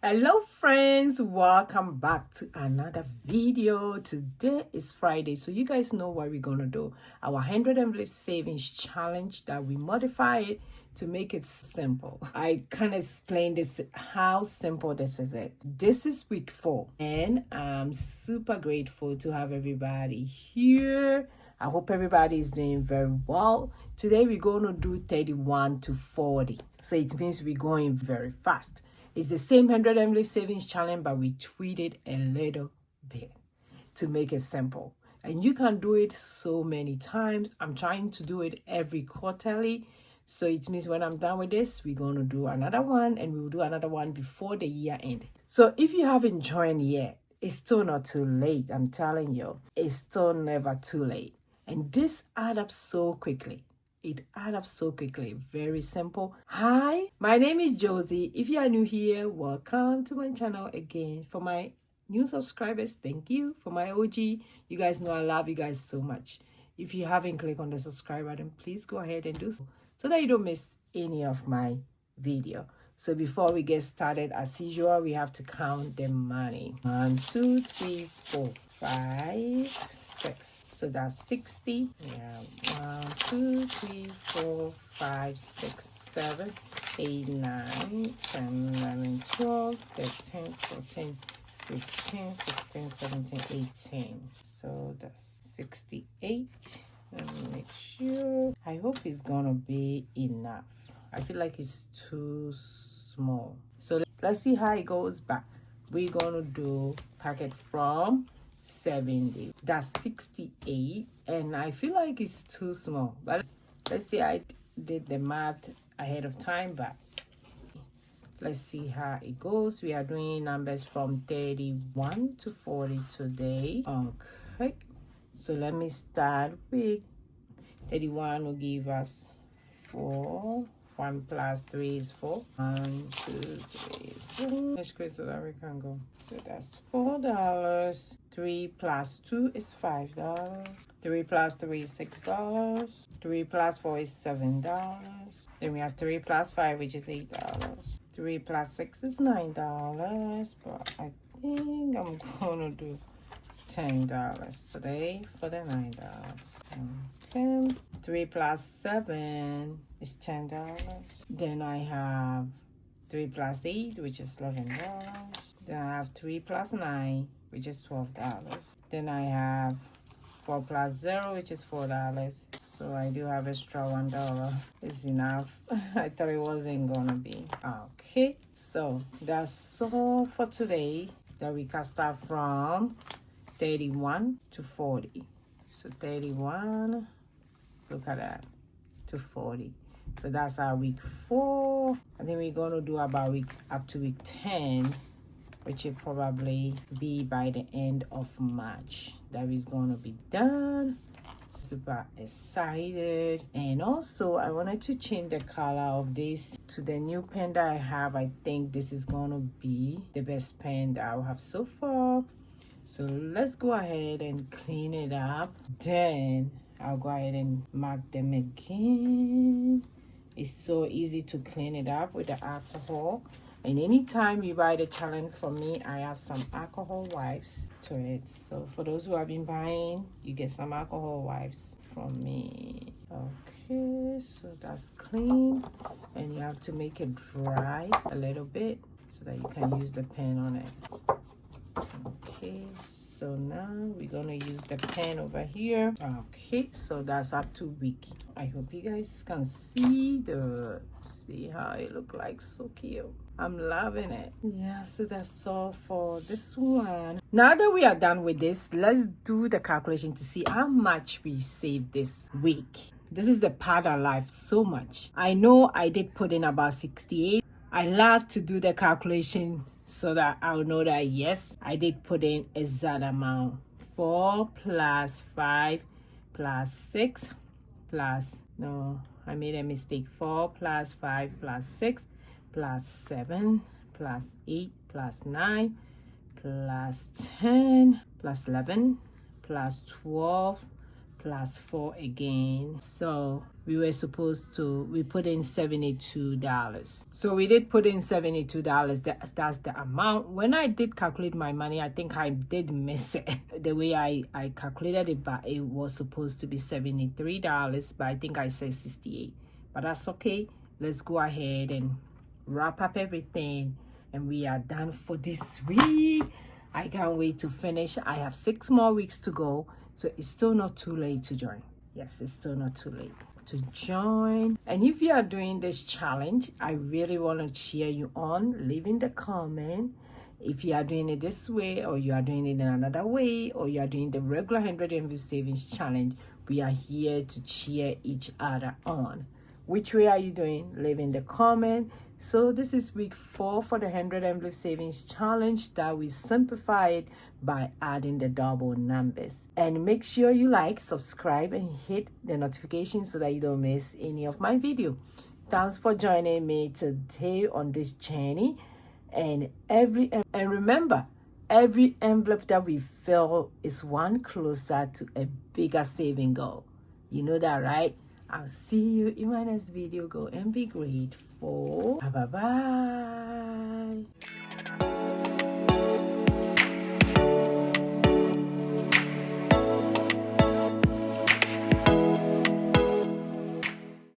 Hello friends, welcome back to another video. Today is Friday, so you guys know what we're gonna do. Our 100 envelope savings challenge that we modified to make it simple. I can explain this how simple this is. This is week 4 and I'm super grateful to have everybody here. I hope everybody is doing very well. Today we're going to do 31 to 40. So it means we're going very fast. It's the same 100 envelope savings challenge, but we tweaked it a little bit to make it simple. And you can do it so many times. I'm trying to do it every quarterly. So it means when I'm done with this, we're going to do another one and we will do another one before the year end. So if you haven't joined yet, it's still not too late. I'm telling you, it's still never too late. And this adds up so quickly. It adds up so quickly. Very simple. Hi, my name is Josy. If you are new here, welcome to my channel again. For my new subscribers, thank you. For my OG, you guys know I love you guys so much. If you haven't clicked on the subscribe button, please go ahead and do so that you don't miss any of my video. So before we get started, as usual, we have to count the money. 1, 2, 3, 4, 5, 6. So that's 60. Yeah. 1, 2, 3, 4, 5, 6, 7, 8, 9, 10, 11, 12, 13, 14, 15, 16, 17, 18. So that's 68. Let me make sure. I hope it's gonna be enough. I feel like it's too small. So let's see how it goes back. We're gonna do packet from 70. That's 68. And I feel like it's too small. But let's see, I did the math ahead of time, but let's see how it goes. We are doing numbers from 31 to 40 today. Okay. So let me start with 31 will give us 4. 1 plus 3 is 4. 1, 2, 3, 4. Let's go so that we can go. So that's $4. 3 plus 2 is $5. 3 plus 3 is $6. 3 plus 4 is $7. Then we have 3 plus 5, which is $8. 3 plus 6 is $9. But I think I'm gonna do $10 today for the $9. Okay. 3 plus 7 is $10. Then I have 3 plus 8, which is $11. Then I have 3 plus 9, which is $12. Then I have 4 plus 0, which is $4. So I do have extra $1. It's enough. I thought it wasn't gonna be. Okay, so that's all for today. That we can start from 31 to 40. So 31, look at that, to 40. So that's our week 4. I think we're going to do about up to week 10, which will probably be by the end of March. That is going to be done. Super excited. And also I wanted to change the color of this to the new pen that I have. I think this is going to be the best pen that I'll have so far. So let's go ahead and clean it up. Then I'll go ahead and mark them again. It's so easy to clean it up with the alcohol. And anytime you buy the challenge from me, I add some alcohol wipes to it. So for those who have been buying, you get some alcohol wipes from me. Okay, so that's clean. And you have to make it dry a little bit so that you can use the pen on it. Okay, so now we're gonna use the pen over here. Okay, so that's up to week. I hope you guys can see how it look like. So cute. I'm loving it. Yeah, so that's all for this one. Now that we are done with this, let's do the calculation to see how much we saved this week. This is the part I love so much. I know I did put in about 68. I love to do the calculation so that I'll know that yes, I did put in exact amount. 4 plus 5 plus 6 plus, no, I made a mistake. 4 plus 5 plus 6 plus 7 plus 8 plus 9 plus 10 plus 11 plus 12 plus 4 again. So we put in $72. So we did put in $72. That's the amount. When I did calculate my money, I think I did miss it. The way I calculated it, but it was supposed to be $73, but I think I said 68. But that's okay. Let's go ahead and wrap up everything, and we are done for this week. I can't wait to finish. I have 6 more weeks to go, so it's still not too late to join. Yes, it's still not too late to join. And if you are doing this challenge, I really want to cheer you on. Leave in the comment if you are doing it this way, or you are doing it in another way, or you are doing the regular 100 envelope savings challenge. We are here to cheer each other on. Which way are you doing? Leave in the comment. So this is week 4 for the 100 envelope savings challenge that we simplified by adding the double numbers. And make sure you like, subscribe, and hit the notification so that you don't miss any of my video. Thanks for joining me today on this journey. And remember, every envelope that we fill is one closer to a bigger saving goal. You know that, right? I'll see you in my next video. Go and be grateful. Bye-bye.